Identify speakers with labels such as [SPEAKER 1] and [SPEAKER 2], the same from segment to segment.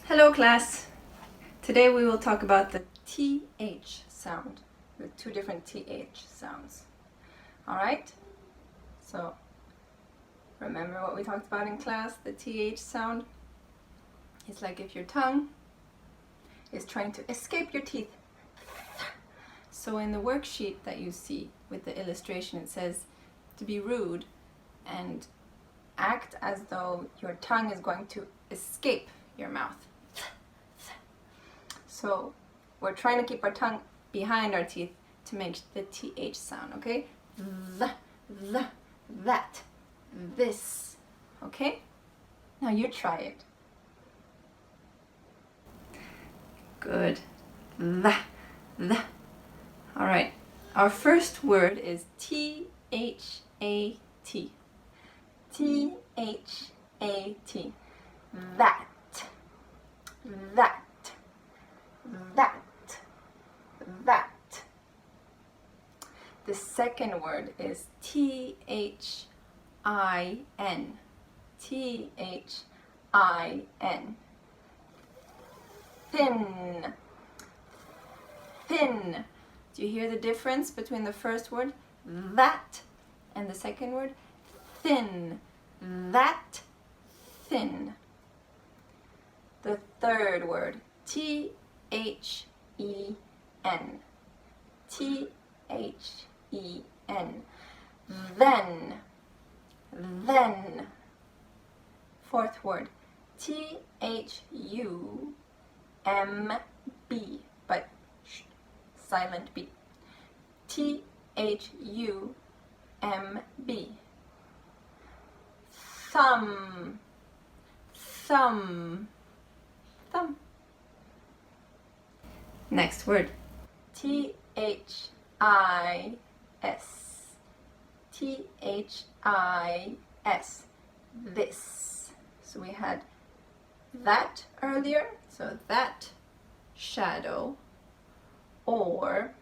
[SPEAKER 1] Hello class! Today we will talk about the TH sound, the two different TH sounds. Alright? So, remember what we talked about in class? The TH sound is like if your tongue is trying to escape your teeth. So in the worksheet that you see with the illustration, it says to be rude and act as though your tongue is going to escape your mouth. So we're trying to keep our tongue behind our teeth to make the TH sound, okay? That, this, okay? Now you try it. Good. All right. Our first word is T-H-A-T. T-H-A-T. That. That. That. That. The second word is T-H-I-N. T-H-I-N. Thin. Thin. Do you hear the difference between the first word, that, and the second word, thin? That, thin. The third word, T-H-E-N. T-H-E-N. Then. Then. Fourth word, T-H-U-M-B, but silent B. T-H-U-M-B. Thumb. Thumb. Thumb. Next word. T-H-I-S. T-H-I-S. This. So we had that earlier, so that shadow, or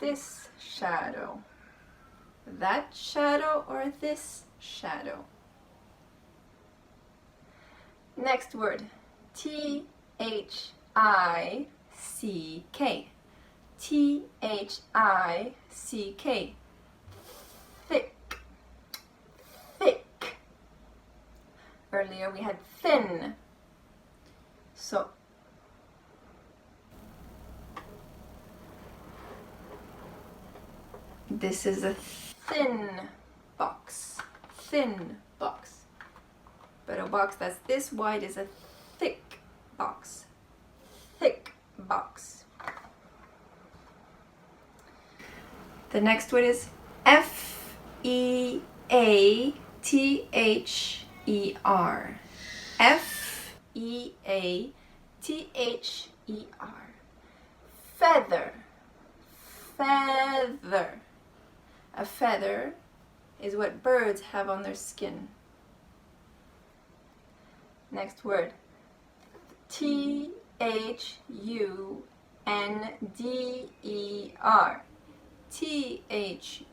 [SPEAKER 1] this shadow. That shadow or this shadow. Next word, T-H-I-C-K. T-H-I-C-K. Thick. Thick. Earlier we had thin. So this is a thin box. Thin box. But a box that's this wide is a thick box. Thick box. The next word is F-E-A-T-H-E-R. F-E-A-T-H-E-R. Feather. Feather. A feather is what birds have on their skin. Next word. T-H-U-N-D-E-R. T-H-U-N-D-E-R.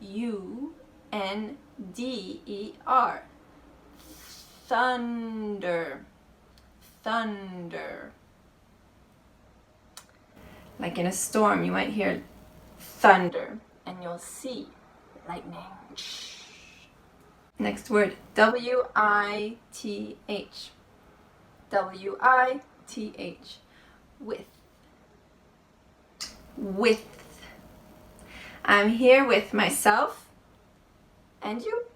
[SPEAKER 1] Thunder. Thunder. Like in a storm, you might hear thunder, and you'll see lightning. Next word, W-I-T-H. W-I-T-H. With. With. I'm here with myself and you.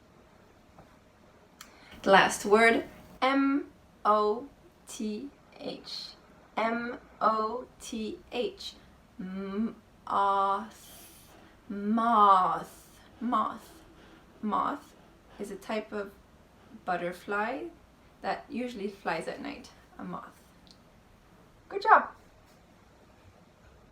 [SPEAKER 1] Last word, M-O-T-H. M-O-T-H. Moth. Moth. Moth. Moth is a type of butterfly that usually flies at night. A moth. Good job!